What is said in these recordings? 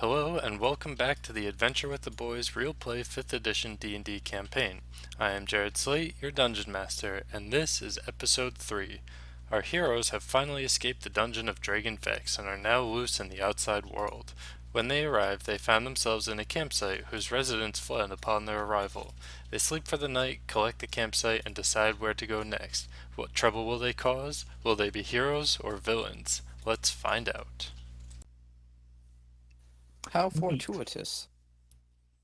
Hello and welcome back to the Adventure with the Boys Real Play 5th Edition D&D campaign. I am Jared Slate, your Dungeon Master, and this is Episode 3. Our heroes have finally escaped the dungeon of Dragon Vex and are now loose in the outside world. When they arrived, they found themselves in a campsite whose residents fled upon their arrival. They sleep for the night, collect the campsite, and decide where to go next. What trouble will they cause? Will they be heroes or villains? Let's find out. How Neat. fortuitous.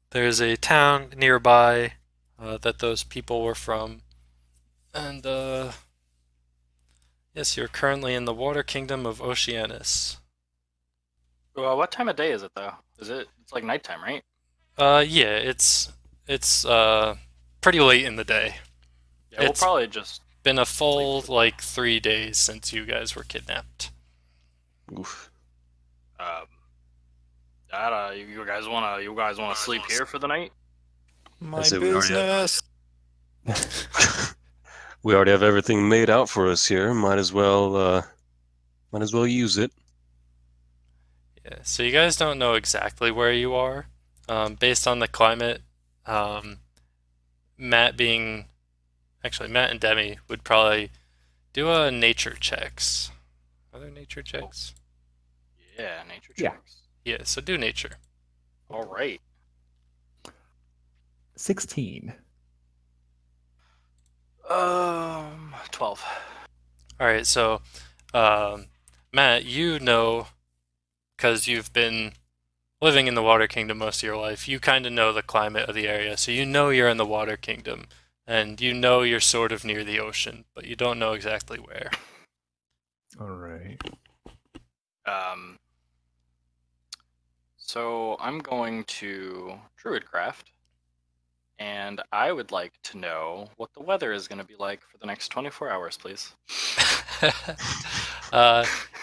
There's a town nearby that those people were from. And, yes, you're currently in the water kingdom of Oceanus. Well, what time of day is it though? It's like nighttime, right? Yeah, it's pretty late in the day. Yeah, we'll It's probably just been a full, sleep. like, 3 days since you guys were kidnapped. Oof. You guys wanna sleep here for the night? My said we already have- business. We already have everything made out for us here. Might as well use it. Yeah, so you guys don't know exactly where you are. Based on the climate, Matt and Demi would probably do a nature checks. Are there nature checks? Yeah, nature Yeah. checks. Yeah, so do nature. All right. 16. 12. Alright, so Matt, you know, because you've been living in the Water Kingdom most of your life, you kind of know the climate of the area, so you know you're in the Water Kingdom, and you know you're sort of near the ocean, but you don't know exactly where. All right. So I'm going to Druidcraft, and I would like to know what the weather is going to be like for the next 24 hours, please.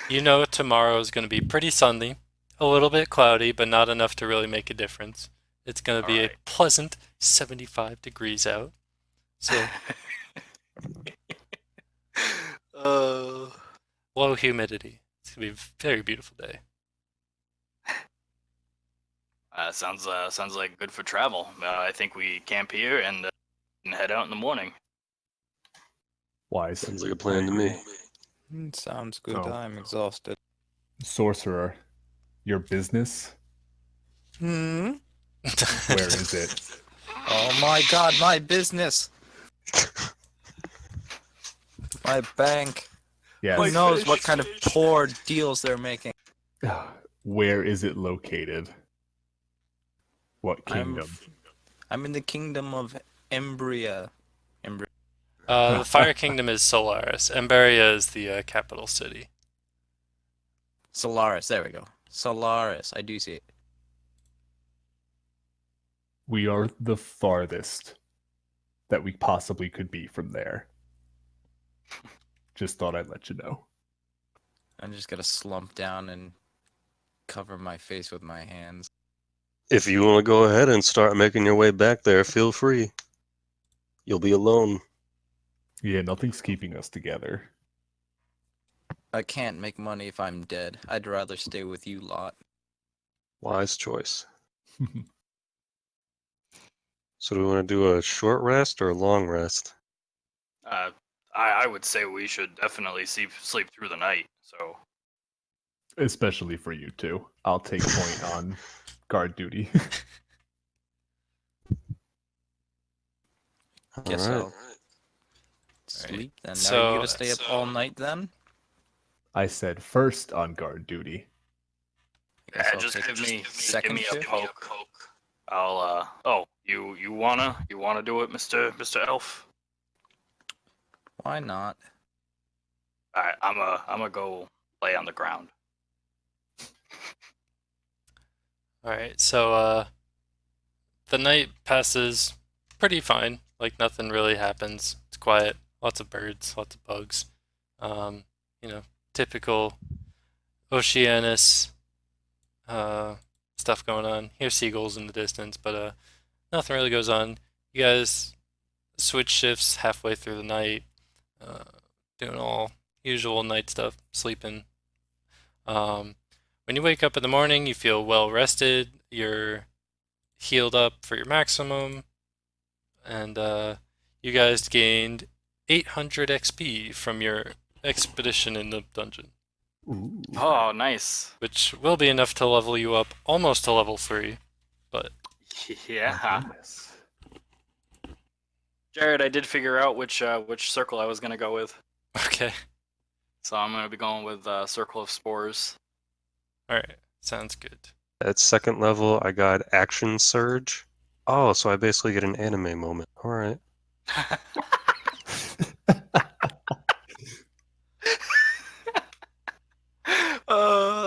You know tomorrow is going to be pretty sunny, a little bit cloudy, but not enough to really make a difference. It's going to be Alright. a pleasant 75 degrees out. So low humidity. It's going to be a very beautiful day. Sounds like good for travel. I think we camp here and head out in the morning. Wise. Sounds like a plan to me. Sounds good. Oh. I'm exhausted. Sorcerer, your business? Hmm? Where is it? Oh my god, my business! My bank. Yes. Who knows what kind of poor deals they're making? Where is it located? What kingdom? I'm in the kingdom of Embria. The Fire Kingdom is Solaris. Emberia is the capital city. Solaris, there we go. Solaris, I do see it. We are the farthest that we possibly could be from there. Just thought I'd let you know. I'm just gonna slump down and cover my face with my hands. If you want to go ahead and start making your way back there, feel free. You'll be alone. Yeah, nothing's keeping us together. I can't make money if I'm dead. I'd rather stay with you lot. Wise choice. So do we want to do a short rest or a long rest? I would say we should definitely sleep through the night. So Especially for you two. I'll take point on guard duty. Guess All right. I'll sleep then. So- Are you gonna stay up all night then? I said first on guard duty. I guess yeah, I'll just take give me second a shift? poke. I'll you wanna do it, Mr. Elf? Why not? Alright, I'm go lay on the ground. Alright, so the night passes pretty fine. Like nothing really happens. It's quiet. Lots of birds, lots of bugs. Typical Oceanus stuff going on. Hear seagulls in the distance, but nothing really goes on. You guys switch shifts halfway through the night, doing all usual night stuff, sleeping. When you wake up in the morning, you feel well rested. You're healed up for your maximum, and you guys gained 800 XP from your expedition in the dungeon, Ooh. Oh, nice. which will be enough to level you up almost to level 3. But My Yeah. goodness. Jared, I did figure out which circle I was gonna go with. okay, So I'm gonna be going with Circle of Spores. all right, sounds good. At second level, I got Action Surge. Oh, so I basically get an anime moment. All right.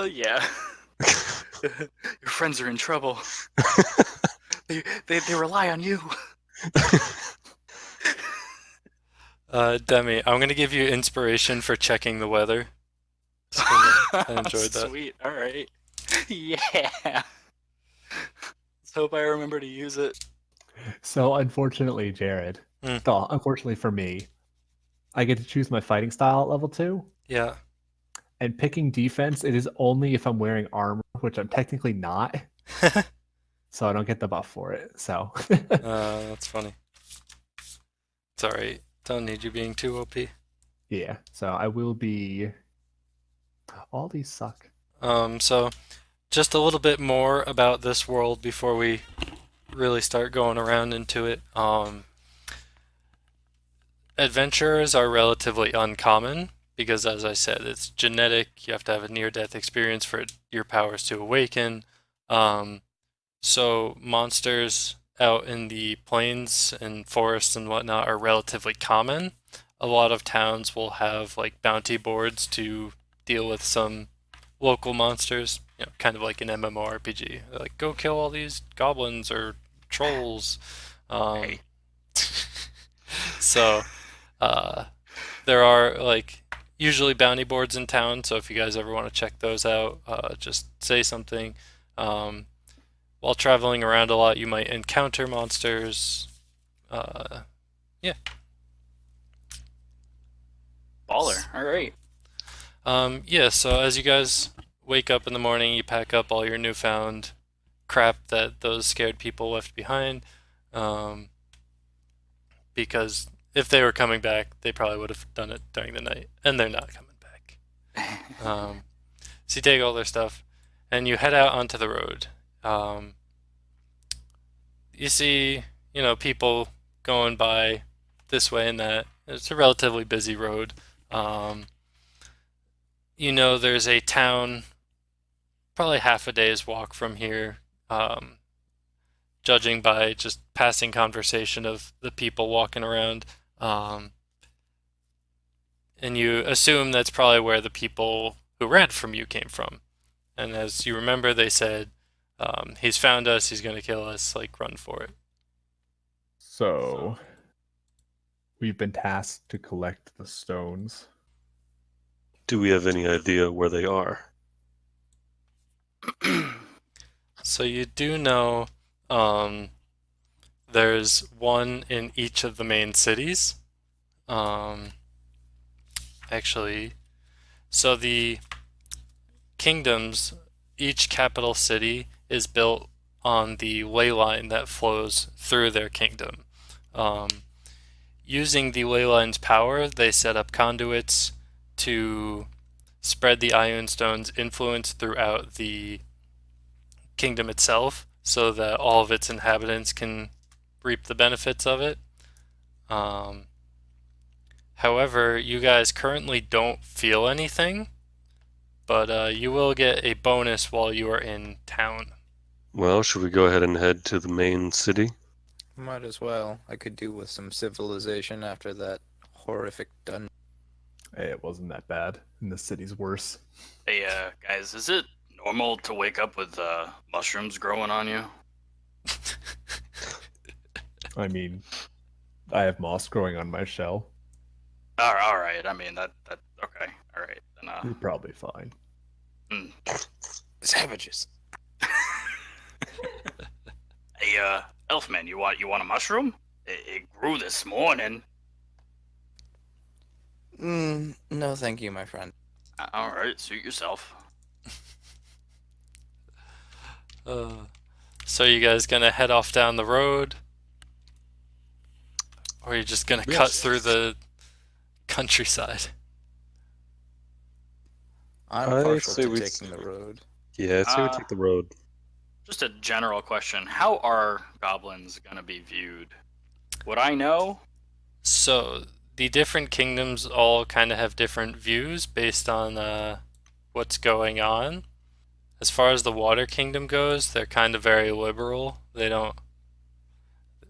Yeah. Your friends are in trouble. They rely on you. Demi, I'm gonna give you inspiration for checking the weather. I enjoyed that. Sweet. All right. Yeah. Let's hope I remember to use it. So unfortunately, Jared, unfortunately for me, I get to choose my fighting style at level 2. Yeah. And picking defense, it is only if I'm wearing armor, which I'm technically not. So I don't get the buff for it. So That's funny. It's alright. Don't need you being too OP. yeah. So I will be. All these suck. So just a little bit more about this world before we really start going around into it. Adventurers are relatively uncommon because, as I said, it's genetic. You have to have a near-death experience for your powers to awaken. So monsters out in the plains and forests and whatnot are relatively common. A lot of towns will have like bounty boards to deal with some local monsters, kind of like an MMORPG. They're like, go kill all these goblins or trolls. Hey. So there are like usually bounty boards in town, so if you guys ever want to check those out, just say something. While traveling around a lot, you might encounter monsters. Yeah. Baller. All right. Yeah, so as you guys wake up in the morning, you pack up all your newfound crap that those scared people left behind. Because if they were coming back, they probably would have done it during the night, and they're not coming back. So you take all their stuff, and you head out onto the road. You see, people going by this way and that. It's a relatively busy road. There's a town probably half a day's walk from here, judging by just passing conversation of the people walking around. And you assume that's probably where the people who ran from you came from. And as you remember, they said, he's found us, he's going to kill us, like, run for it. So we've been tasked to collect the stones. Do we have any idea where they are? So you do know there's one in each of the main cities. Actually, so the kingdoms, each capital city is built on the ley line that flows through their kingdom. Using the ley line's power, they set up conduits to spread the Ion Stone's influence throughout the kingdom itself so that all of its inhabitants can reap the benefits of it. However, you guys currently don't feel anything, but you will get a bonus while you are in town. Well, should we go ahead and head to the main city? Might as well. I could do with some civilization after that horrific dungeon. Hey, it wasn't that bad. And the city's worse. Hey, guys, is it normal to wake up with mushrooms growing on you? I mean, I have moss growing on my shell. All right. I mean that. Okay. All right. Then. You're probably fine. Savages. Hey, Elfman, you want a mushroom? It grew this morning. No, thank you, my friend. All right, suit yourself. So you guys gonna head off down the road? Or are you just gonna cut Yes. through the countryside? I'm I partial say to we taking the road. Yeah, I'd say we Uh, take the road. Just a general question. How are goblins gonna be viewed? Would I know? So the different kingdoms all kind of have different views based on what's going on. As far as the Water Kingdom goes, they're kind of very liberal. They don't,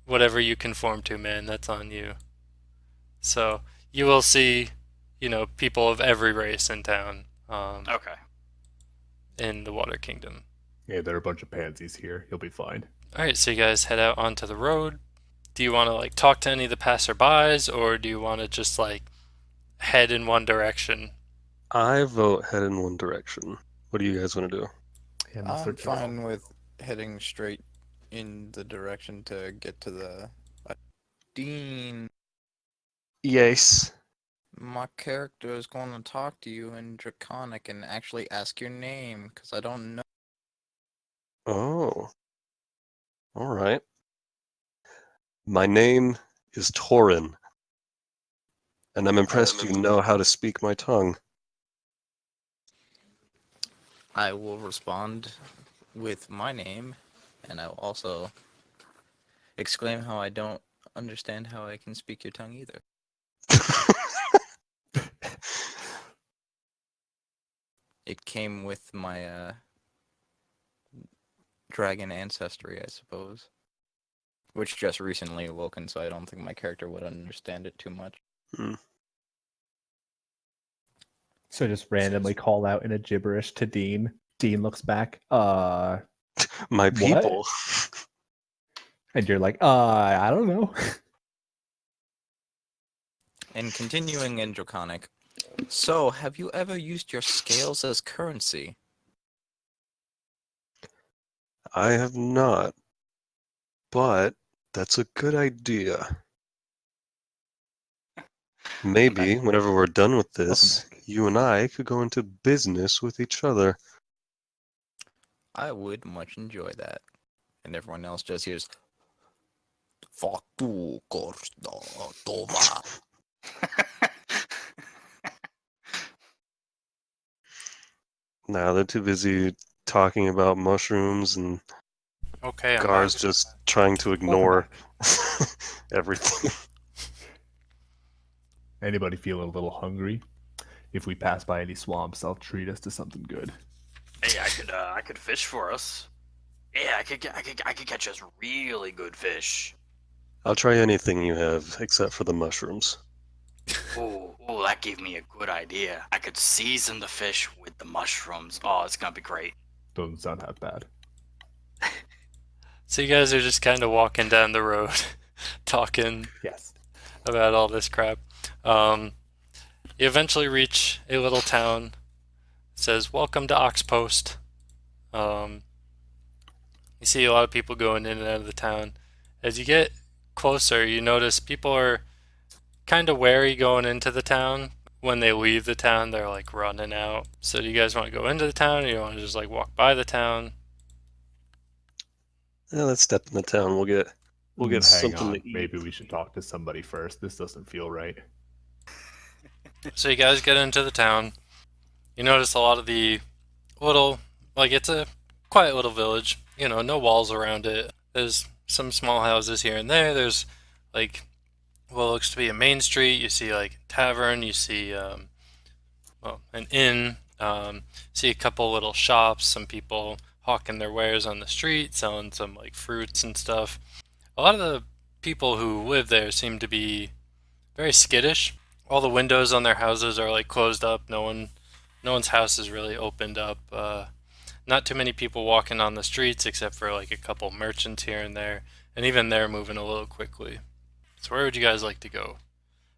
whatever you conform to, man, that's on you. So you will see, people of every race in town Okay. in the Water Kingdom. Yeah, there are a bunch of pansies here. You'll be fine. All right, so you guys head out onto the road. Do you want to like talk to any of the passerbys, or do you want to just like head in one direction? I vote head in one direction. What do you guys want to do? Yeah, no I'm search at all. fine with heading straight in the direction to get to the Dean. Yes. My character is going to talk to you in Draconic and actually ask your name, because I don't know. Oh. All right. My name is Torin, and I'm impressed you know how to speak my tongue. I will respond with my name, and I will also exclaim how I don't understand how I can speak your tongue either. It came with my dragon ancestry, I suppose. Which just recently awoken, so I don't think my character would understand it too much. So just randomly call out in a gibberish to Dean. Dean looks back. My What? people. And you're like, I don't know. And continuing in Draconic, so have you ever used your scales as currency? I have not, but that's a good idea. Maybe Okay. whenever we're done with Welcome this, back. you and I could go into business with each other. I would much enjoy that. And everyone else just hears, "Fuck you, Costa Toma." Now they're too busy talking about mushrooms, and Okay, I'm Gar's back. just trying to Welcome ignore back. everything. Anybody feeling a little hungry? If we pass by any swamps, they'll treat us to something good. Hey, I could fish for us. Yeah, I could catch us really good fish. I'll try anything you have except for the mushrooms. Oh, that gave me a good idea. I could season the fish with the mushrooms. Oh, it's gonna be great. Doesn't sound half bad. So you guys are just kind of walking down the road, talking Yes. about all this crap. You eventually reach a little town. It says, "Welcome to Oxpost." Um, you see a lot of people going in and out of the town. As you get closer, you notice people are kind of wary going into the town. When they leave the town, they're like running out. So do you guys want to go into the town, or you want to just like walk by the town? Yeah, let's step in the town. We'll get Hang something on. to eat. Maybe we should talk to somebody first. This doesn't feel right. So you guys get into the town. You notice a lot of the little, like it's a quiet little village. No walls around it. There's some small houses here and there. There's like what looks to be a main street. You see like a tavern. You see an inn. See a couple little shops. Some people hawking their wares on the street, selling some like fruits and stuff. A lot of the people who live there seem to be very skittish. All the windows on their houses are like closed up. No one's house is really opened up. Not too many people walking on the streets except for like a couple merchants here and there, and even they're moving a little quickly. So where would you guys like to go?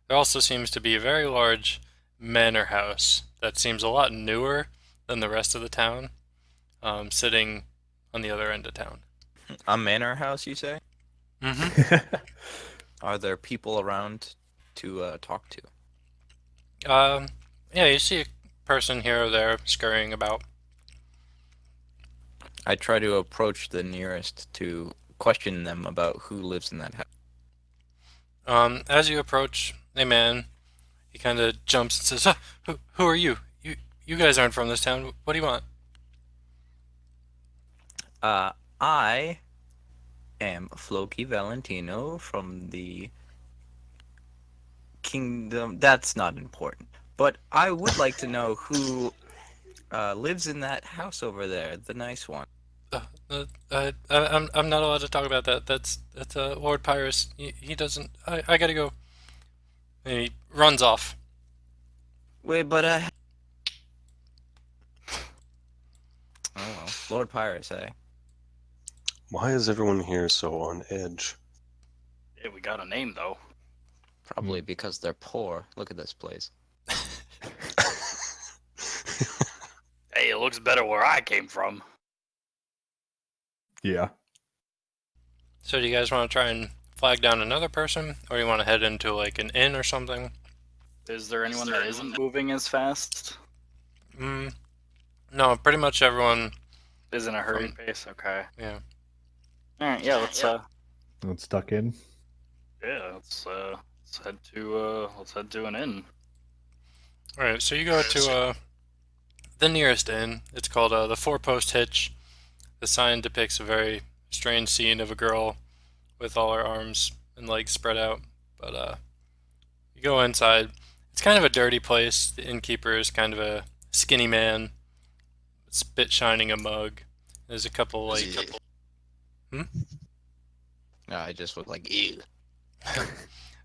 There also seems to be a very large manor house that seems a lot newer than the rest of the town, sitting on the other end of town. A manor house, you say? Mm-hmm. Are there people around to talk to? Yeah, you see a person here or there scurrying about. I try to approach the nearest to question them about who lives in that house. As you approach a man, he kind of jumps and says, who are you? You guys aren't from this town. What do you want?" I am Floki Valentino from the kingdom. That's not important. But I would like to know who lives in that house over there, the nice one. I'm not allowed to talk about that. That's Lord Pyrus. He doesn't. I gotta go. And he runs off. Wait, but oh well, Lord Pyrus, eh? Why is everyone here so on edge? Hey, we got a name though. Probably because they're poor. Look at this place. Hey, it looks better where I came from. Yeah. So do you guys want to try and flag down another person, or you want to head into like an inn or something? Is there anyone that isn't moving as fast? No, pretty much everyone. Is in a hurried pace? Okay. Yeah. Alright, yeah, let's It's stuck in. let's head to an inn. All right. So you go to the nearest inn. It's called the Four Post Hitch. The sign depicts a very strange scene of a girl with all her arms and legs spread out. But you go inside. It's kind of a dirty place. The innkeeper is kind of a skinny man, spit shining a mug. There's a couple like. I just look like ew.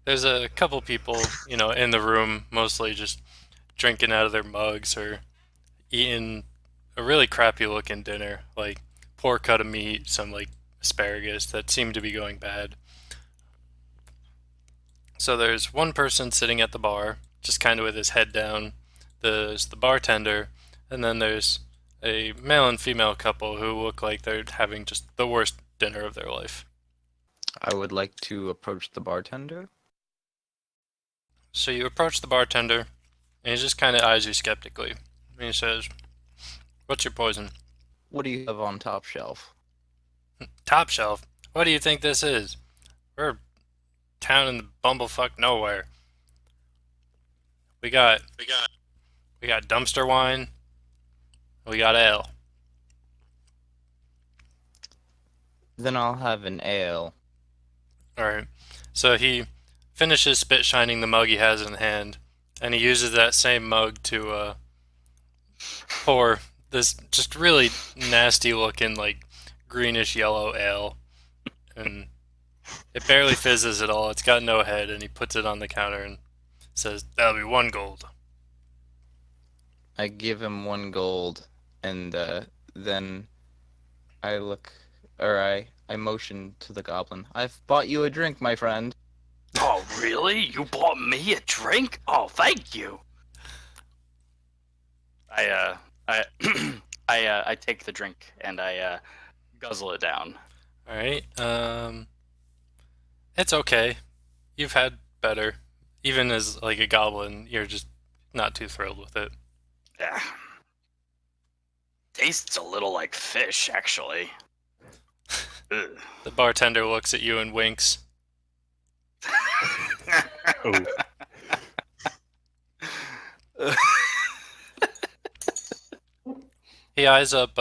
There's a couple people, in the room, mostly just drinking out of their mugs or eating a really crappy looking dinner, like poor cut of meat, some like asparagus that seem to be going bad. So there's one person sitting at the bar, just kind of with his head down. There's the bartender, and then there's a male and female couple who look like they're having just the worst dinner of their life. I would like to approach the bartender. So you approach the bartender, and he just kind of eyes you skeptically. And he says, "What's your poison?" What do you have on top shelf? "Top shelf? What do you think this is? We're a town in the bumblefuck nowhere. We got dumpster wine. We got ale." Then I'll have an ale. Alright. So he finishes spit shining the mug he has in hand, and he uses that same mug to pour this just really nasty looking, like, greenish yellow ale. And it barely fizzes at all. It's got no head, and he puts it on the counter and says, "That'll be 1 gold." I give him 1 gold, and then I look, or I motion to the goblin. I've bought you a drink, my friend. Oh, really? You bought me a drink? Oh, thank you. I take the drink and I guzzle it down. Alright. It's okay. You've had better. Even as, like, a goblin, you're just not too thrilled with it. Yeah. Tastes a little like fish, actually. Ugh. The bartender looks at you and winks. Oh. He eyes up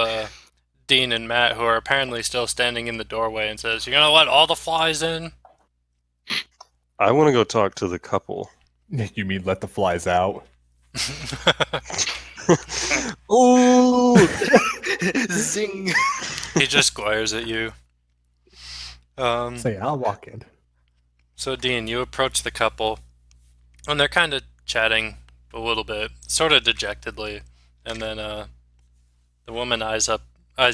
Dean and Matt, who are apparently still standing in the doorway, and says, "You gonna let all the flies in?" I want to go talk to the couple. You mean let the flies out? Oh! Zing! He just glares at you. Say, I'll walk in. So Dean, you approach the couple, and they're kind of chatting a little bit, sort of dejectedly, and then the woman eyes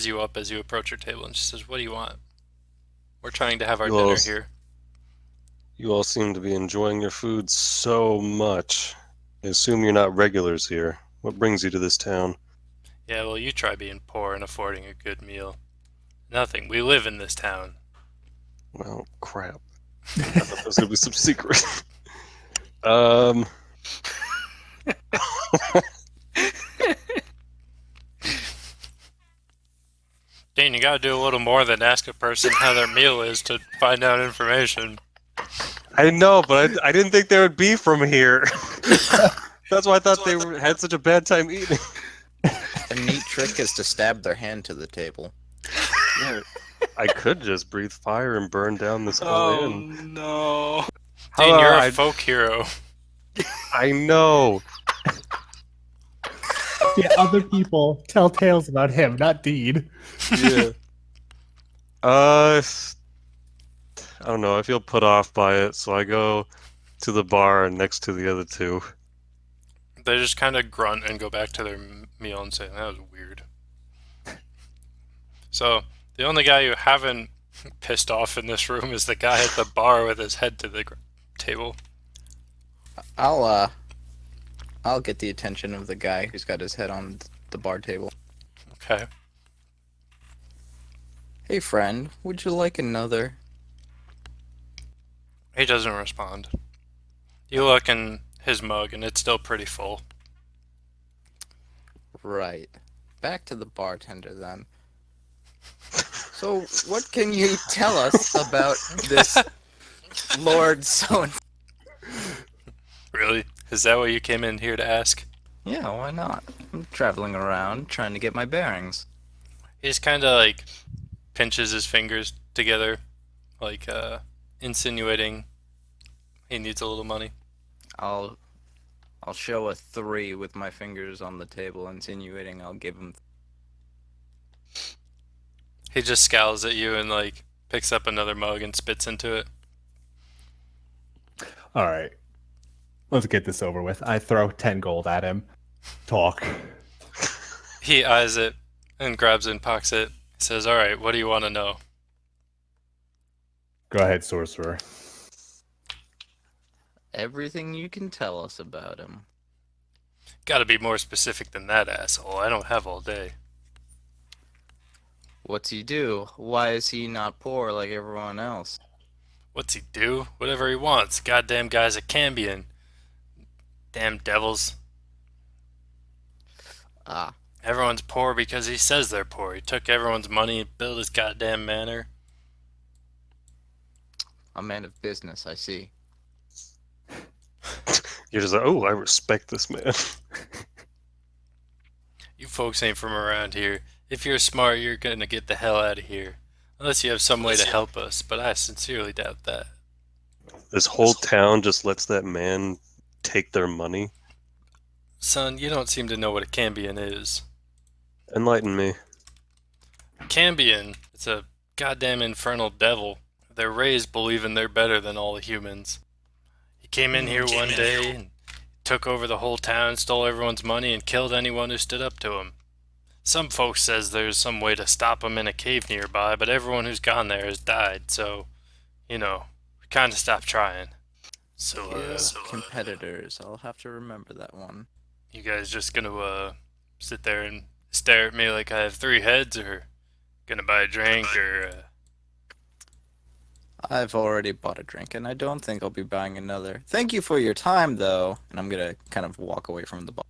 you up as you approach her table, and she says, "What do you want? We're trying to have our dinner here." You all seem to be enjoying your food so much. I assume you're not regulars here. What brings you to this town? Yeah, well, you try being poor and affording a good meal. Nothing. We live in this town. Well, crap. I thought there was going to be some secret. Dean, you gotta do a little more than ask a person how their meal is to find out information. I know, but I didn't think they would be from here. That's why I thought they had such a bad time eating. A neat trick is to stab their hand to the table. Yeah, I could just breathe fire and burn down this whole inn. no. Dean, you're a I folk hero. know. Yeah, other people tell tales about him, not Dean. Yeah. I don't know. I feel put off by it, so I go to the bar next to the other two. They just kind of grunt and go back to their meal and say, that was weird. So, the only guy you haven't pissed off in this room is the guy at the bar with his head to the table. I'll get the attention of the guy who's got his head on the bar table. Okay. Hey friend, would you like another? He doesn't respond. You look in his mug and it's still pretty full. Right. Back to the bartender then. So, what can you tell us about this Lord so and Really? Is that what you came in here to ask? Yeah, why not? I'm traveling around trying to get my bearings. He just kind of like pinches his fingers together, like insinuating he needs a little money. I'll show a 3 with my fingers on the table, insinuating I'll give him. He just scowls at you and like picks up another mug and spits into it. All right. Let's get this over with. I throw 10 gold at him. Talk. He eyes it and grabs it and pockets it. He says, all right, what do you want to know? Go ahead, sorcerer. Everything you can tell us about him. Gotta be more specific than that, asshole. I don't have all day. What's he do? Why is he not poor like everyone else? What's he do? Whatever he wants. Goddamn guy's a Cambion. Damn devils. Ah, Everyone's poor because he says they're poor. He took everyone's money and built his goddamn manor. a man of business, I see. You're just like, oh, I respect this man. You folks ain't from around here. If you're smart, you're gonna get the hell out of here. Unless you have some way to help us, but I sincerely doubt that. This whole town just lets that man take their money. Son, you don't seem to know what a Cambion is. Enlighten me. Cambion, it's a goddamn infernal devil. They're raised believing they're better than all the humans. He came in here one day and took over the whole town, stole everyone's money, and killed anyone who stood up to him. Some folks says there's some way to stop him in a cave nearby, but everyone who's gone there has died, so, we kinda stopped trying. So, Competitors. I'll have to remember that one. you guys just gonna, sit there and stare at me like I have 3 heads, or gonna buy a drink, or, I've already bought a drink, and I don't think I'll be buying another. Thank you for your time, though. And I'm gonna kind of walk away from the bar.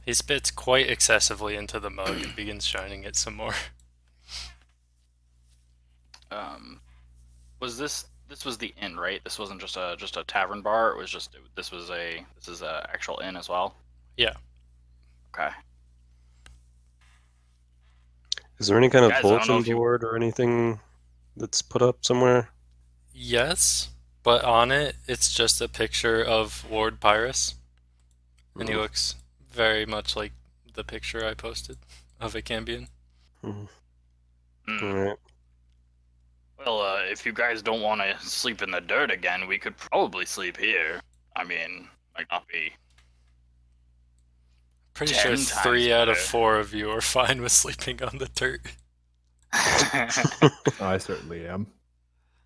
He spits quite excessively into the mug and begins shining it some more. Was this was the inn, right? This wasn't just a tavern bar. It was just this is a actual inn as well. Yeah. Okay. Is there any kind of Guys, I don't know bulletin if you- board or anything that's put up somewhere? Yes, but on it, it's just a picture of Lord Pyrrhus. And he looks very much like the picture I posted of a Cambion. Mhm. Hmm. Alright. Well, if you guys don't want to sleep in the dirt again, we could probably sleep here. I mean, might not be. Pretty 10 sure times 3 out of better. 4 of you are fine with sleeping on the dirt. I certainly am.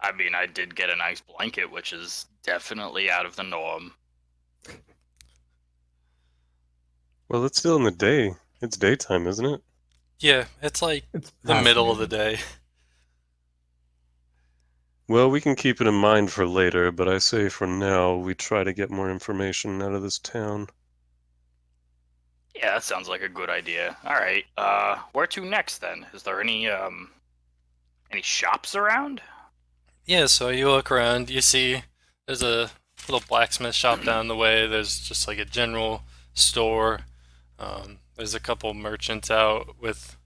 I mean, I did get a nice blanket, which is definitely out of the norm. Well, it's still in the day. It's daytime, isn't it? Yeah, it's like It's the past middle of the noon. day. Well, we can keep it in mind for later, but I say for now we try to get more information out of this town. Yeah, that sounds like a good idea. All right. Where to next then? Is there any shops around? Yeah, so you look around, you see there's a little blacksmith shop down the way. There's just like a general store. There's a couple merchants out with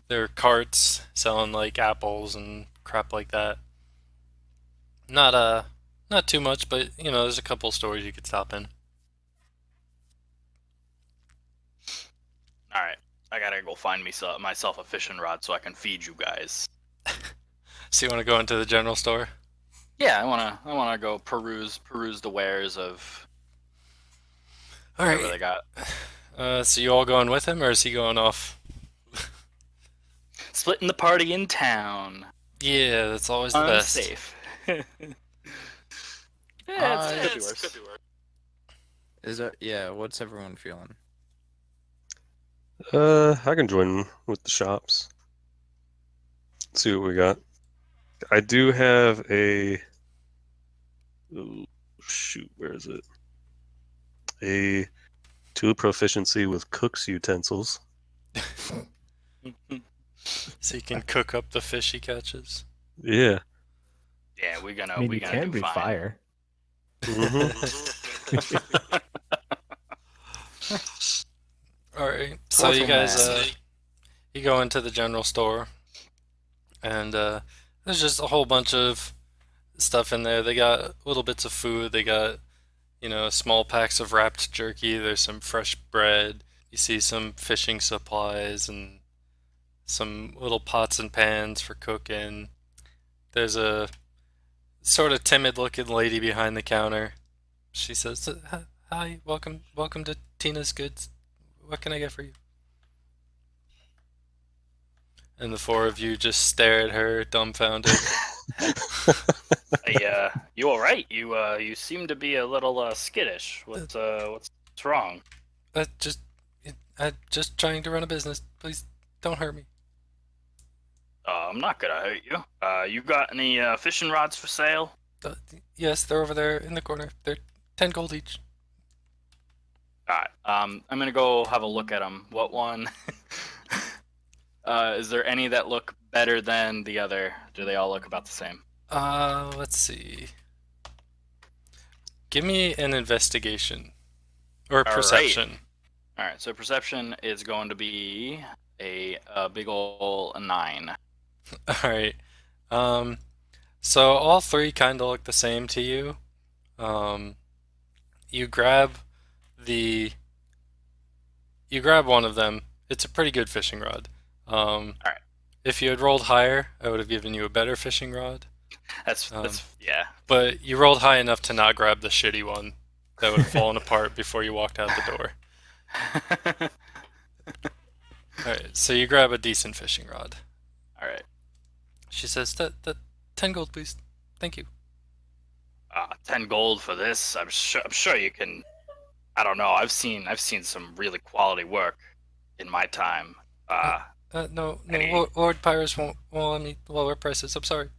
their carts selling like apples and crap like that. Not not too much, but there's a couple stores you could stop in. All right. I gotta go find myself a fishing rod so I can feed you guys. So you want to go into the general store? Yeah, I wanna go peruse the wares of All whatever right. they got. So you all going with him, or is he going off? Splitting the party in town. Yeah, that's always the best. Unsafe. Yeah, it could be worse. Is that yeah? What's everyone feeling? I can join with the shops. See what we got. I do have a. Oh, shoot, where is it? A 2 proficiency with cook's utensils. So he can cook up the fish he catches. Yeah. Yeah, we're gonna I mean, we're you gonna can do breathe fine. fire. All right. So you Turtle guys, man. you go into the general store, and there's just a whole bunch of stuff in there. They got little bits of food. They got, small packs of wrapped jerky. There's some fresh bread. You see some fishing supplies and some little pots and pans for cooking. There's a sort of timid-looking lady behind the counter. She says, "Hi, welcome to Tina's Goods. What can I get for you?" And the four of you just stare at her, dumbfounded. Hey, you all right? You seem to be a little skittish. What's wrong? Just, I'm just trying to run a business. Please don't hurt me. I'm not gonna hurt you. You got any fishing rods for sale? Uh, yes, they're over there in the corner. They're 10 gold each. All right. I'm gonna go have a look at them. What one? Is there any that look better than the other? Do they all look about the same? Let's see. Give me an investigation or right. perception. All right. So perception is going to be a big ol' 9. All right. So all three kind of look the same to you. You grab the you grab one of them. It's a pretty good fishing rod. Alright. If you had rolled higher, I would have given you a better fishing rod. That's yeah. But you rolled high enough to not grab the shitty one that would have fallen apart before you walked out the door. Alright, so you grab a decent fishing rod. All right. She says, that 10 gold, please. Thank you. 10 gold for this. I'm sure you can. I don't know. I've seen some really quality work in my time. No, Any- Lord Pyrus won't let me lower prices. I'm sorry.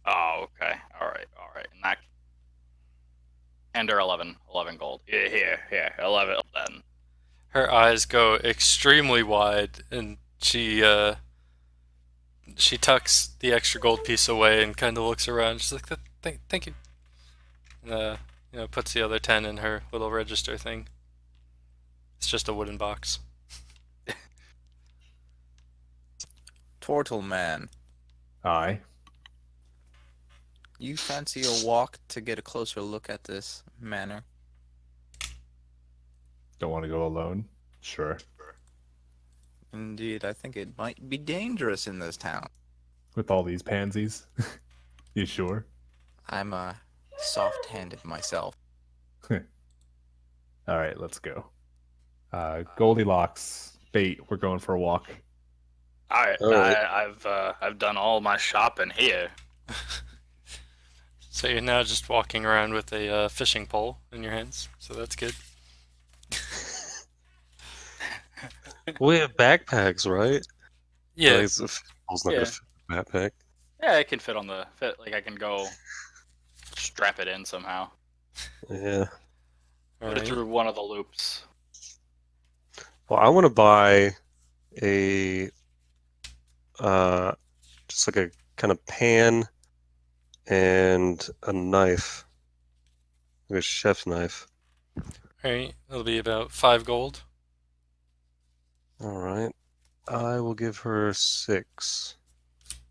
Oh, okay. All right. And that. And her 11 gold. Here, 11 then. Her eyes go extremely wide, and she tucks the extra gold piece away and kind of looks around. She's like, "Thank you." Puts the other 10 in her little register thing. It's just a wooden box. Turtle man. Aye. You fancy a walk to get a closer look at this manor? Don't want to go alone? Sure. Indeed, I think it might be dangerous in this town. With all these pansies? You sure? I'm soft-handed myself. All right, let's go. Goldilocks, bait. We're going for a walk. All right. All right. I've done all my shopping here. So you're now just walking around with a fishing pole in your hands. So that's good. We have backpacks, right? Yeah. Like, the pole's not Yeah. gonna fit in the backpack. Yeah, it can fit on the fit. Like I can go strap it in somehow. Yeah. All Put it right. through one of the loops. Well, I want to buy a just like a kind of pan and a knife, like a chef's knife. Alright, it'll be about 5 gold. All right. I will give her 6.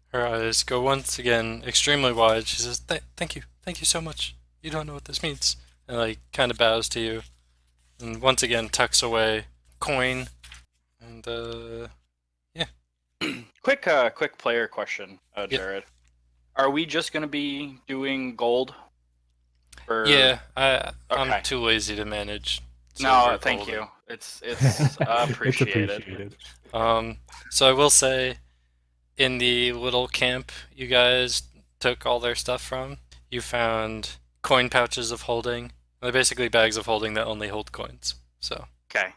Her eyes go once again extremely wide. She says, Thank you so much. You don't know what this means. And like kind of bows to you. And once again tucks away coin. And Quick player question, Yep. Jared. Are we just gonna be doing gold? Or yeah, Okay. I'm too lazy to manage. No, silver, thank gold, you. and- It's It's appreciated. appreciated. So I will say, in the little camp you guys took all their stuff from, you found coin pouches of holding. They're basically bags of holding that only hold coins. So, Okay.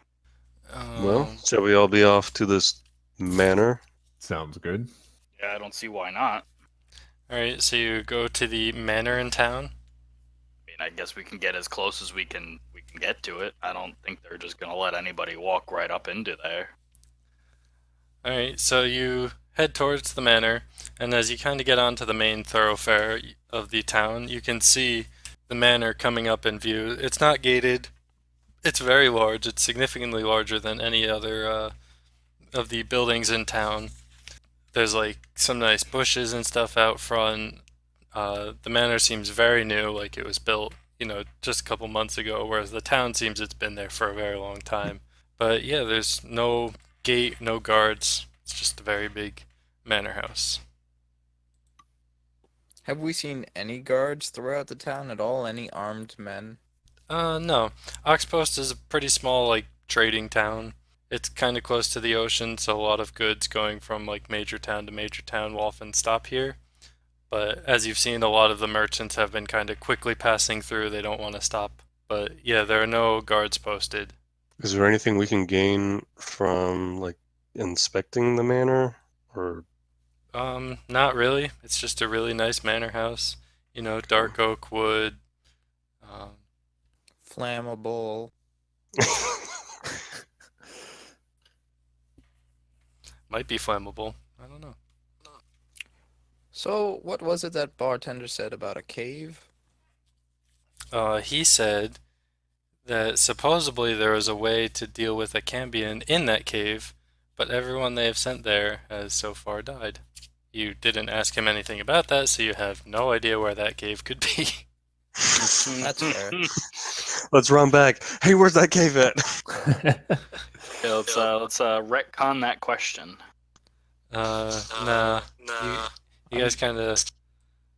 Well, um, shall we all be off to this manor? Sounds good. Yeah, I don't see why not. all right. So you go to the manor in town. I mean, I guess we can get as close as we can get to it. I don't think they're just gonna let anybody walk right up into there. All right. So you head towards the manor, and as you kind of get onto the main thoroughfare of the town, you can see the manor coming up in view. It's not gated. It's very large. It's significantly larger than any other of the buildings in town. There's like some nice bushes and stuff out front. The manor seems very new, like it was built, just a couple months ago, whereas the town seems it's been there for a very long time. But yeah, there's no gate, no guards. It's just a very big manor house. Have we seen any guards throughout the town at all? Any armed men? No. Oxpost is a pretty small, like, trading town. It's kind of close to the ocean, so a lot of goods going from, like, major town to major town will often stop here. But as you've seen, a lot of the merchants have been kind of quickly passing through. They don't want to stop. But yeah, there are no guards posted. Is there anything we can gain from like inspecting the manor? Or Not really. It's just a really nice manor house. Dark oak wood. Um, Flammable. might be flammable. I don't know. So, what was it that bartender said about a cave? He said that supposedly there was a way to deal with a Cambion in that cave, but everyone they have sent there has so far died. You didn't ask him anything about that, so you have no idea where that cave could be. That's fair. let's run back. Hey, where's that cave at? Yeah, let's retcon that question. Nah. You guys kind of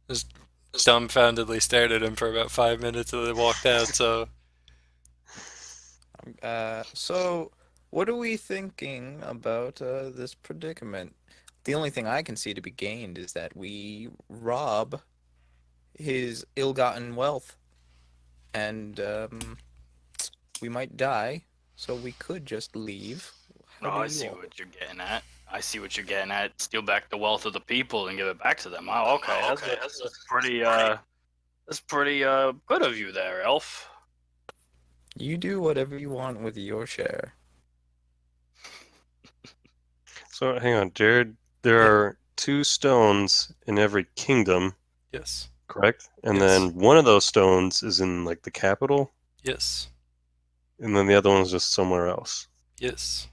just dumbfoundedly stared at him for about 5 minutes and then walked out, so. So, what are we thinking about this predicament? The only thing I can see to be gained is that we rob his ill-gotten wealth, and we might die, so we could just leave. No, How do I you see all- what you're getting at. I see what you're getting at. Steal back the wealth of the people and give it back to them. Oh, okay. That's pretty good of you there, Elf. You do whatever you want with your share. So hang on, Jared. There Yeah. are 2 stones in every kingdom, Yes. correct? And Yes. then one of those stones is in like the capital, Yes. and then the other one's just somewhere else. Yes.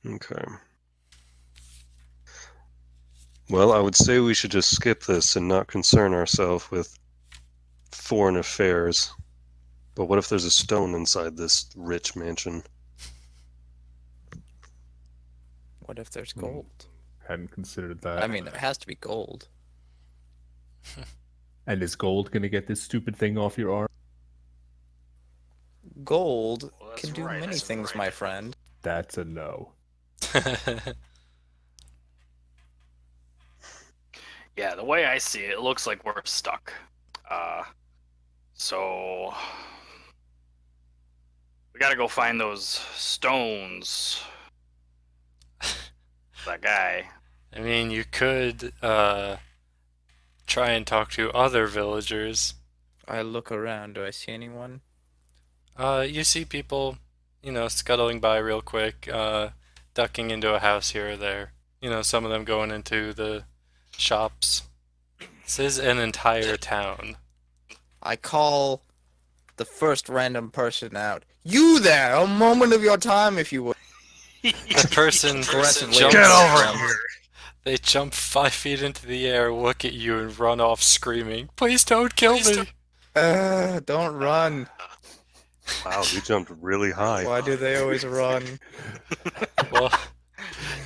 Okay. Well, I would say we should just skip this and not concern ourselves with foreign affairs. But what if there's a stone inside this rich mansion? What if there's Hmm. gold? Hadn't considered that. I mean, there has to be gold. And is gold gonna get this stupid thing off your arm? Gold Well, that's can do right, many that's things, right. my friend. That's a no. Yeah, the way I see it, it looks like we're stuck. So we gotta go find those stones. That guy. I mean, you could try and talk to other villagers. I look around. Do I see anyone? You see people, scuttling by real quick, ducking into a house here or there. Some of them going into the shops. This is an entire town. I call the first random person out. You there! A moment of your time, if you would. The person Aggressively. jumps. Get over here! They jump 5 feet into the air, look at you, and run off screaming, "Please don't kill me!" Don't run. Wow, he jumped really high. Why do they always run? Well,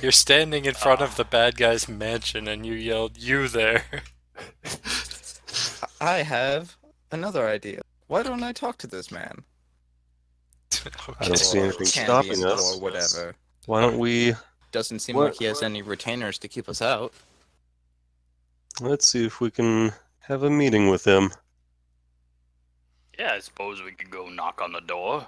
you're standing in front of the bad guy's mansion, and you yelled, "You there!" I have another idea. Why don't I talk to this man? I don't see Or anything champion, stopping us. or whatever. Why don't we... Doesn't seem What- like he has any retainers to keep us out. Let's see if we can have a meeting with him. Yeah, I suppose we could go knock on the door.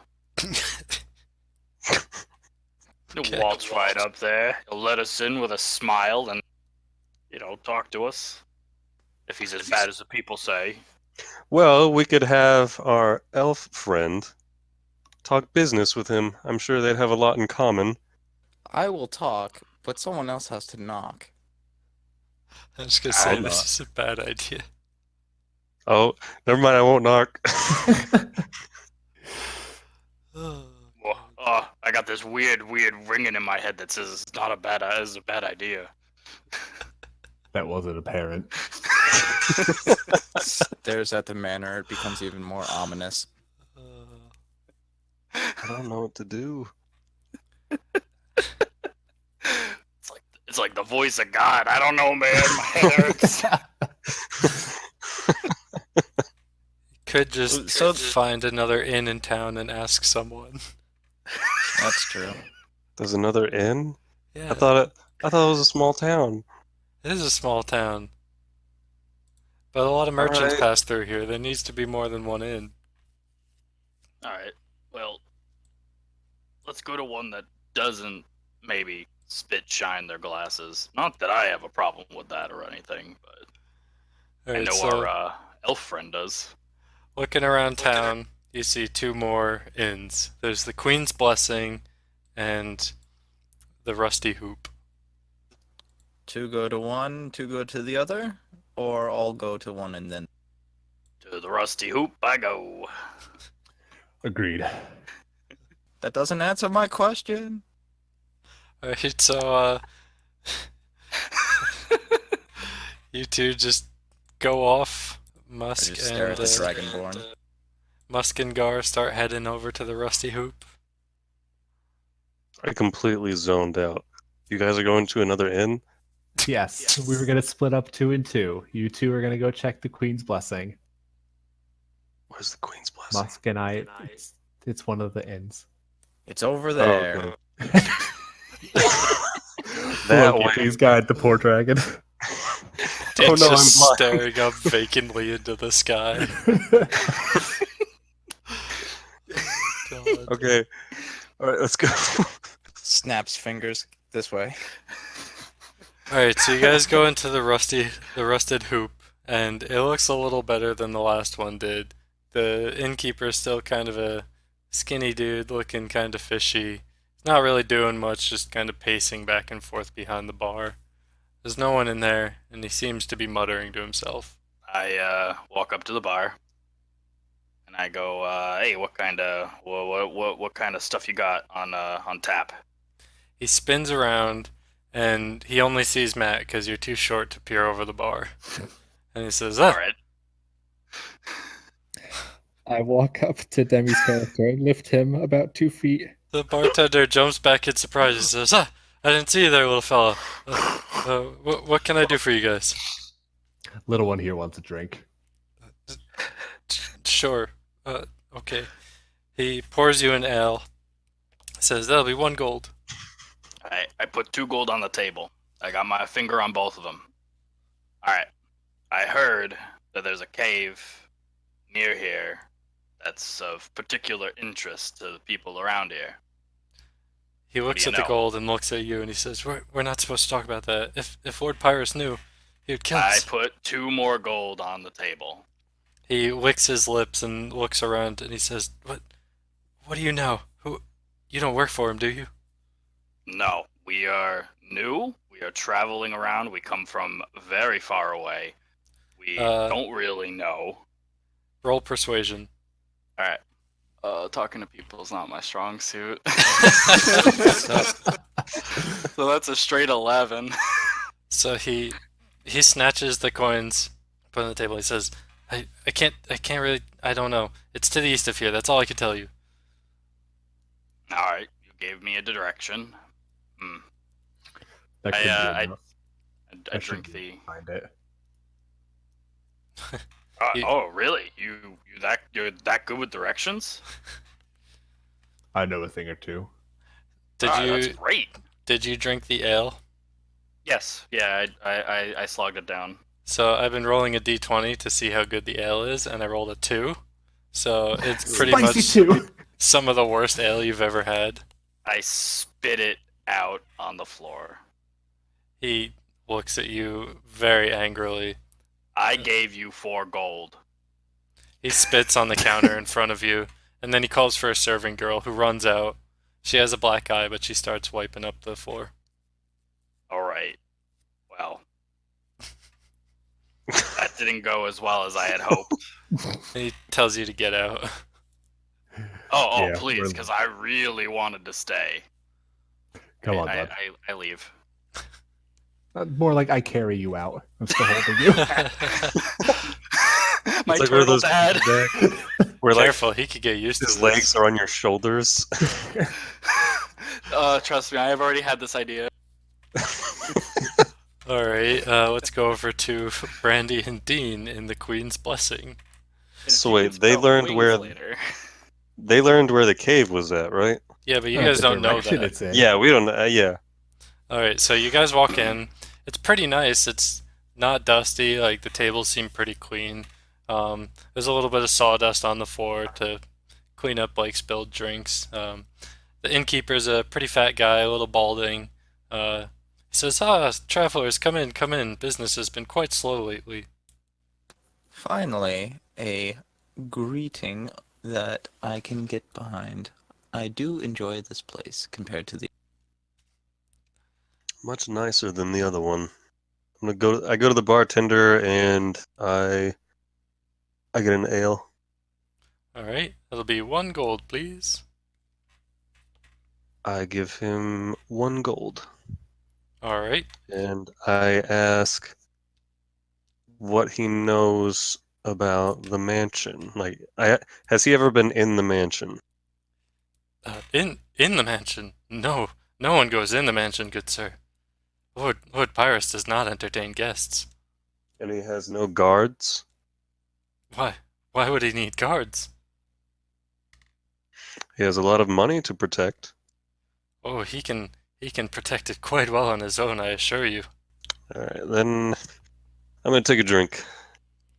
Okay. He'll waltz right up there. He'll let us in with a smile and, talk to us. If he's as bad as the people say. Well, we could have our elf friend talk business with him. I'm sure they'd have a lot in common. I will talk, but someone else has to knock. I was gonna say, I'll this knock. is a bad idea. Oh, never mind, I won't knock. I got this weird ringing in my head that says it's not a bad idea. That wasn't apparent. Stares at the manor. It becomes even more ominous. I don't know what to do. It's like the voice of God. I don't know, man. My head hurts. Could just So- find another inn in town and ask someone. That's true. There's another inn? Yeah, I thought it was a small town. it is a small town. But a lot of merchants Alright. pass through here. There needs to be more than one inn. All right. Well, let's go to one that doesn't maybe spit shine their glasses. Not that I have a problem with that or anything, but I Alright, know so our elf friend does. looking around town, you see 2 more inns. There's the Queen's Blessing and the Rusty Hoop. 2 go to one, 2 go to the other, or all go to one and then. To the rusty hoop I go. Agreed. That doesn't answer my question. Alright, so you two just go off. I Musk just stare and at the Dragonborn. Musk and Ghar start heading over to the Rusty Hoop. I completely zoned out. You guys are going to another inn? Yes, we were gonna split up 2 and 2. You two are gonna go check the Queen's Blessing. Where's the Queen's Blessing? Musk and I, it's one of the inns. It's over Oh, there. okay. That Floki, way. please guide the poor dragon. It's Oh, no, just I'm blind. staring up vacantly into the sky. God. Okay. Alright, let's go. Snaps fingers this way. Alright, so you guys go into the rusted hoop, and it looks a little better than the last one did. The innkeeper is still kind of a skinny dude, looking kind of fishy. Not really doing much, just kind of pacing back and forth behind the bar. There's no one in there, and he seems to be muttering to himself. I walk up to the bar and I go, "Hey, what kind of stuff you got on tap?" He spins around, and he only sees Matt because you're too short to peer over the bar. And he says, All right. I walk up to Demi's character and lift him about 2 feet. The bartender jumps back in surprise and says, I didn't see you there, little fella. What can I do for you guys? Little one here wants a drink. Sure. Okay. He pours you an ale. Says, that'll be 1 gold. I put 2 gold on the table. I got my finger on both of them. All right. I heard that there's a cave near here that's of particular interest to the people around here. He What looks do at you the know? gold and looks at you and he says, we're not supposed to talk about that. If Lord Pyrrhus knew, he would kill I us. put 2 more gold on the table. He licks his lips and looks around and he says, What do you know? You don't work for him, do you? No, we are new. We are traveling around. We come from very far away. We don't really know. Roll persuasion. All right. Talking to people is not my strong suit. So that's a straight 11. So he snatches the coins, put on the table. He says, I can't really, I don't know. It's to the east of here. That's all I can tell you. All right, you gave me a direction. That could be enough. I drink the. Find it. Oh, really? You're that good with directions? I know a thing or two. That's great. Did you drink the ale? Yes. Yeah, I slogged it down. So I've been rolling a d20 to see how good the ale is, and I rolled a 2. So it's pretty Spicy much too. some of the worst ale you've ever had. I spit it out on the floor. He looks at you very angrily. I gave you 4 gold. He spits on the counter in front of you, and then he calls for a serving girl who runs out. She has a black eye, but she starts wiping up the floor. All right. Well, that didn't go as well as I had hoped. And he tells you to get out. Oh, Yeah, please, because I really wanted to stay. Come on, bud. I leave. More like I carry you out. I'm still holding you. My It's like one of turtle those dad. where like Careful, he could get used to his this. legs are on your shoulders. Trust me, I have already had this idea. Alright, let's go over to Brandy and Dean in the Queen's Blessing. So wait, they learned where the cave was at, right? Yeah, but you guys The don't know direction that. it's in. Yeah, we don't. Yeah. Alright, so you guys walk in. It's pretty nice. It's not dusty. Like, the tables seem pretty clean. There's a little bit of sawdust on the floor to clean up, like, spilled drinks. The innkeeper's a pretty fat guy, a little balding. He says, travelers, come in, come in. Business has been quite slow lately. Finally, a greeting that I can get behind. I do enjoy this place compared to the. Much nicer than the other one. I go to the bartender and I get an ale. Alright, that'll be 1 gold, please. I give him 1 gold. Alright. And I ask what he knows about the mansion. Like, has he ever been in the mansion? In the mansion? No, no one goes in the mansion, good sir. Lord Pyrrhus does not entertain guests. And he has no guards? Why? Why would he need guards? He has a lot of money to protect. Oh, he can protect it quite well on his own, I assure you. Alright, then I'm gonna take a drink.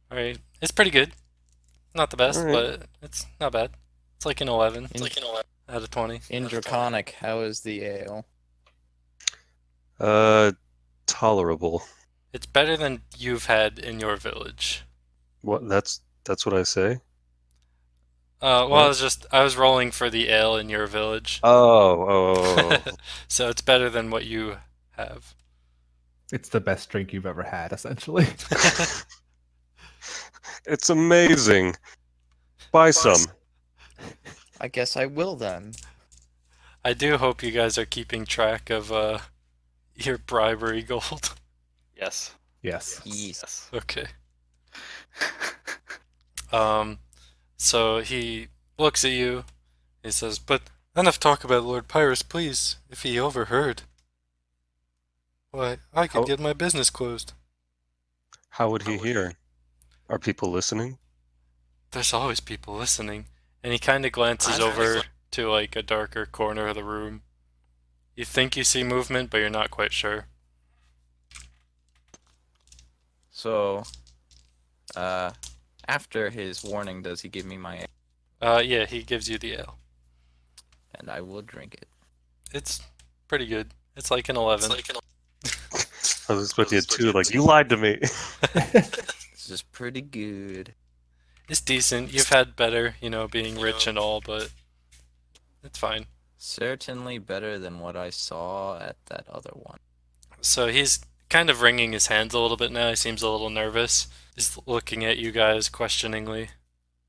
Alright, it's pretty good. Not the best, Alright. but it's not bad. It's like an 11. It's like an 11 out of 20. In Draconic, how is the ale? Tolerable. It's better than you've had in your village. What? That's what I say? Well, I was rolling for the ale in your village. Oh. So it's better than what you have. It's the best drink you've ever had, essentially. It's amazing. Buy some. I guess I will then. I do hope you guys are keeping track of your bribery gold. Yes. Yes. Yes. Okay. So he looks at you. He says, "But enough talk about Lord Pyrrhus, please. If he overheard, why, I could get my business closed." How would he hear? Are people listening? There's always people listening. And he kind of glances over to like a darker corner of the room. You think you see movement, but you're not quite sure. So, after his warning, does he give me my Yeah, he gives you the ale. and I will drink it. It's pretty good. It's like an 11. I was expecting it too. Like, you lied to me. This is pretty good. It's decent. You've had better, being rich and all, but it's fine. Certainly better than what I saw at that other one. So he's kind of wringing his hands a little bit now. He seems a little nervous. He's looking at you guys questioningly.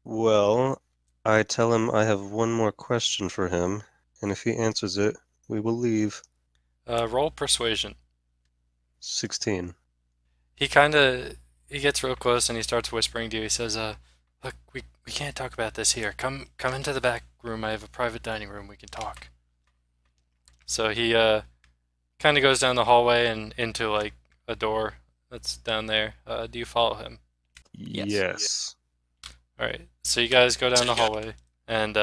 Well, I tell him I have one more question for him, and if he answers it, we will leave. Roll persuasion. 16. He gets real close and he starts whispering to you. He says, look, we can't talk about this here. Come into the back room. I have a private dining room. We can talk." So he kind of goes down the hallway and into like a door that's down there. Do you follow him? Yes. All right. So you guys go down the hallway and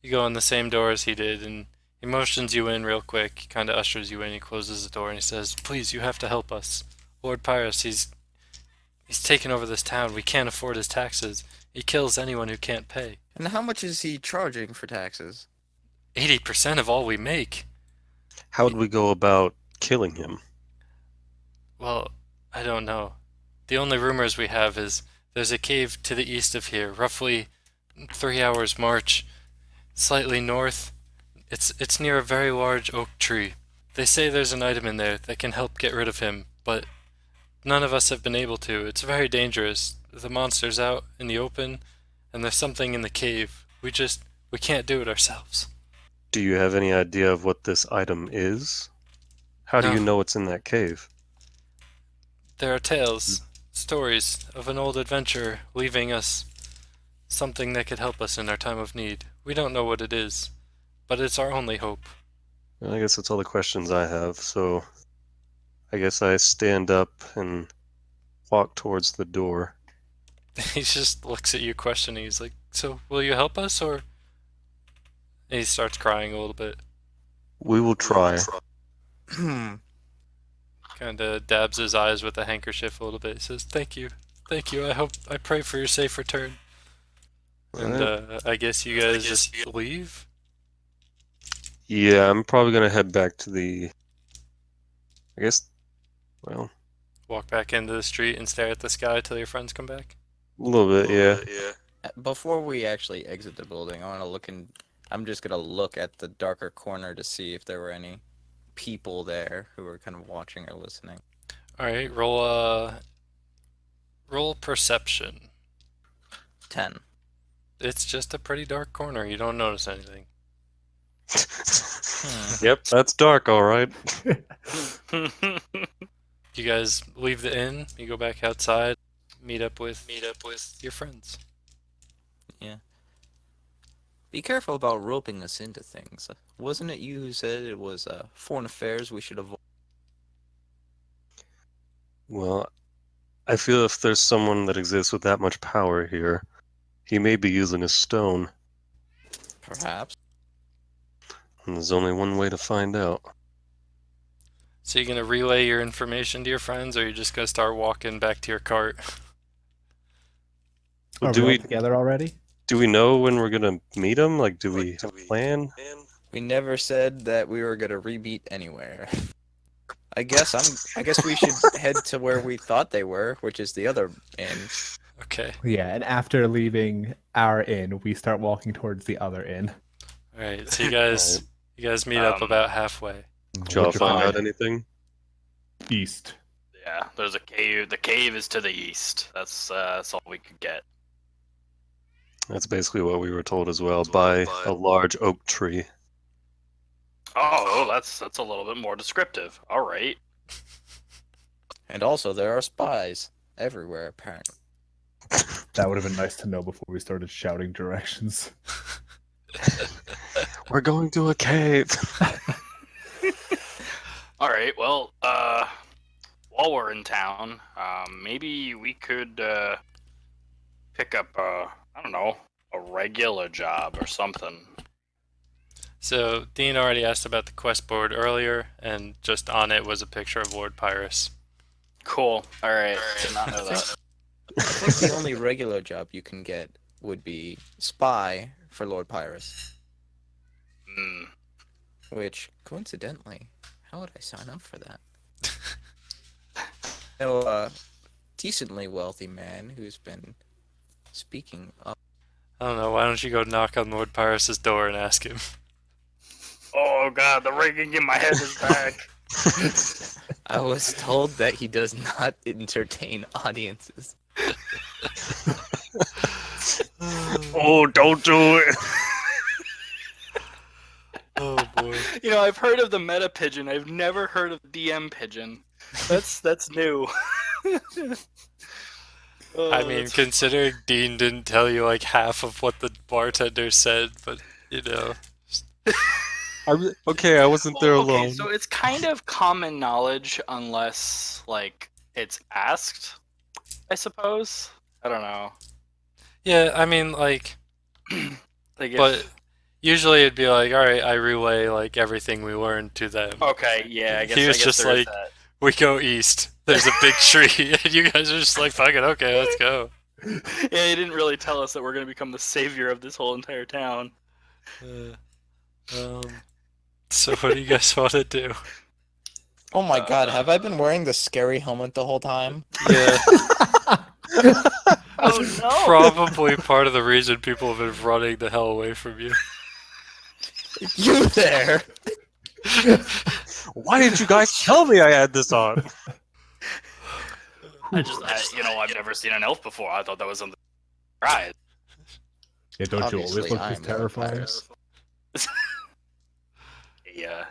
you go in the same door as he did, and he motions you in real quick. He kind of ushers you in. He closes the door and he says, "Please, you have to help us. Lord Pyrrhus, he's taken over this town. We can't afford his taxes. He kills anyone who can't pay. And how much is he charging for taxes? 80% of all we make." How would we go about killing him? Well, I don't know. The only rumors we have is there's a cave to the east of here, roughly 3 hours march, slightly north. It's near a very large oak tree. They say there's an item in there that can help get rid of him, but none of us have been able to. It's very dangerous. The monster's out in the open, and there's something in the cave. We can't do it ourselves. Do you have any idea of what this item is? How do No. you know it's in that cave? There are tales, stories of an old adventurer leaving us something that could help us in our time of need. We don't know what it is, but it's our only hope. Well, I guess that's all the questions I have, so I guess I stand up and walk towards the door. He just looks at you questioning. He's like, "So, will you help us, or?" And he starts crying a little bit. We will try. Kind of dabs his eyes with a handkerchief a little bit. He says, "Thank you. Thank you. I pray for your safe return." And I guess you guys just leave? Yeah, I'm probably gonna head back to the... I guess... Well, Walk back into the street and stare at the sky till your friends come back? a little bit, yeah. Before we actually exit the building, I want to look in. I'm just gonna look at the darker corner to see if there were any people there who were kind of watching or listening. Alright, roll perception. 10. It's just a pretty dark corner. You don't notice anything. Yep, that's dark, alright. You guys leave the inn, you go back outside, meet up with your friends. Be careful about roping us into things. Wasn't it you who said it was foreign affairs we should avoid? Well, I feel if there's someone that exists with that much power here, he may be using a stone. Perhaps. And there's only one way to find out. So you're gonna relay your information to your friends, or you just gonna start walking back to your cart? Are Do we all we together already? do we know when we're gonna meet him? Like, do we have a plan? We never said that we were gonna re-meet anywhere. I guess we should head to where we thought they were, which is the other inn. Okay. Yeah, and after leaving our inn, we start walking towards the other inn. Alright, so you guys meet up about halfway. Did y'all Which find are out anything? east. Yeah, there's a cave. The cave is to the east. That's all we could get. That's basically what we were told as well, by a large oak tree. Oh, that's a little bit more descriptive. All right. And also, there are spies everywhere, apparently. That would have been nice to know before we started shouting directions. We're going to a cave! All right. Well, while we're in town, maybe we could pick up I don't know, a regular job or something. So Dean already asked about the quest board earlier, and just on it was a picture of Lord Pyrrhus. Cool. All right. Did not know that. I think the only regular job you can get would be spy for Lord Pyrrhus. Hmm. Which, coincidentally, how would I sign up for that? A decently wealthy man who's been speaking up. I don't know, why don't you go knock on Lord Pyrrhus's door and ask him? Oh god, the ringing in my head is back. I was told that he does not entertain audiences. Oh, don't do it. Oh boy. You know, I've heard of the meta pigeon. I've never heard of the DM pigeon. That's new. Oh, I mean, that's- considering Dean didn't tell you like half of what the bartender said, but you know. Okay, I wasn't there okay, alone. so it's kind of common knowledge unless like it's asked, I suppose. I don't know. Yeah, I mean, like, Like but usually it'd be like, all right, I relay like everything we learned to them. okay, yeah, I guess He was I guess just there is like, that. we go east. There's a big tree, and you guys are just like, fuck it, okay, let's go. Yeah, he didn't really tell us that we're gonna become the savior of this whole entire town. So what do you guys want to do? Oh my god, have I been wearing the scary helmet the whole time? Yeah, Oh no! probably part of the reason people have been running the hell away from you. You there! Why did you guys tell me I had this on? I've never seen an elf before. I thought that was something. Right. Yeah, don't you Obviously, always look I'm this terrifying? Yeah.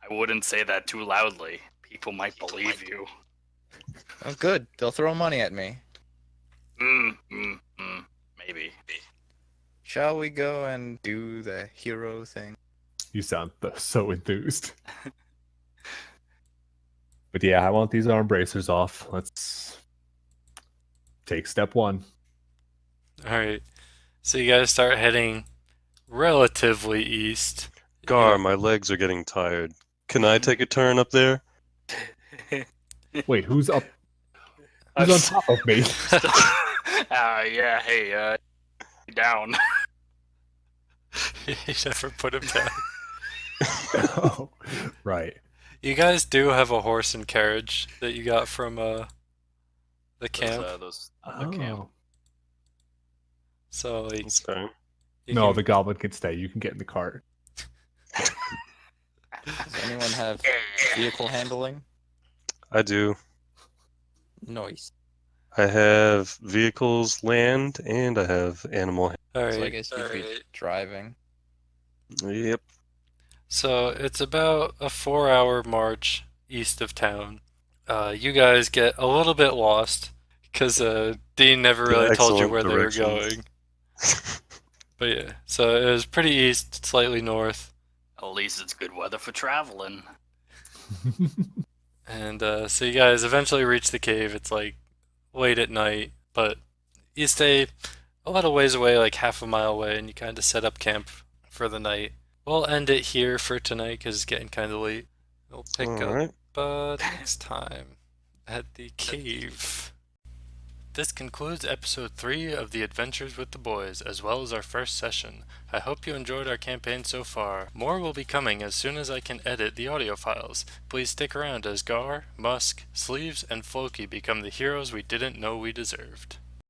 I wouldn't say that too loudly. People might believe you. Oh, good. They'll throw money at me. Maybe. Shall we go and do the hero thing? You sound so enthused. But yeah, I want these arm bracers off. Let's take step one. Alright, so you guys start heading relatively east. Gar, my legs are getting tired. Can I take a turn up there? Wait, who's up? Who's on top of me? Yeah, hey, down. You never put him down. Oh, right. You guys do have a horse and carriage that you got from the camp. Those Oh. camp. So like, Okay. you No, can- the goblin can stay. You can get in the cart. Does anyone have vehicle handling? I do. Noise. I have vehicles, land, and I have animal. Alright, So I guess you'd be driving. Yep. so it's about a 4-hour march east of town. You guys get a little bit lost because Dean never really told you Excellent where they were directions. going. But yeah, so it was pretty east, slightly north, At least it's good weather for traveling. and so you guys eventually reach the cave. It's like late at night, but you stay a little ways away, like half a mile away, and you kind of set up camp for the night. We'll end it here for tonight because it's getting kind of late. We'll pick up Alright. next time at the cave. This concludes episode 3 of the Adventures with the Boys, as well as our first session. I hope you enjoyed our campaign so far. More will be coming as soon as I can edit the audio files. Please stick around as Ghar, Musk, Sleeves, and Floki become the heroes we didn't know we deserved.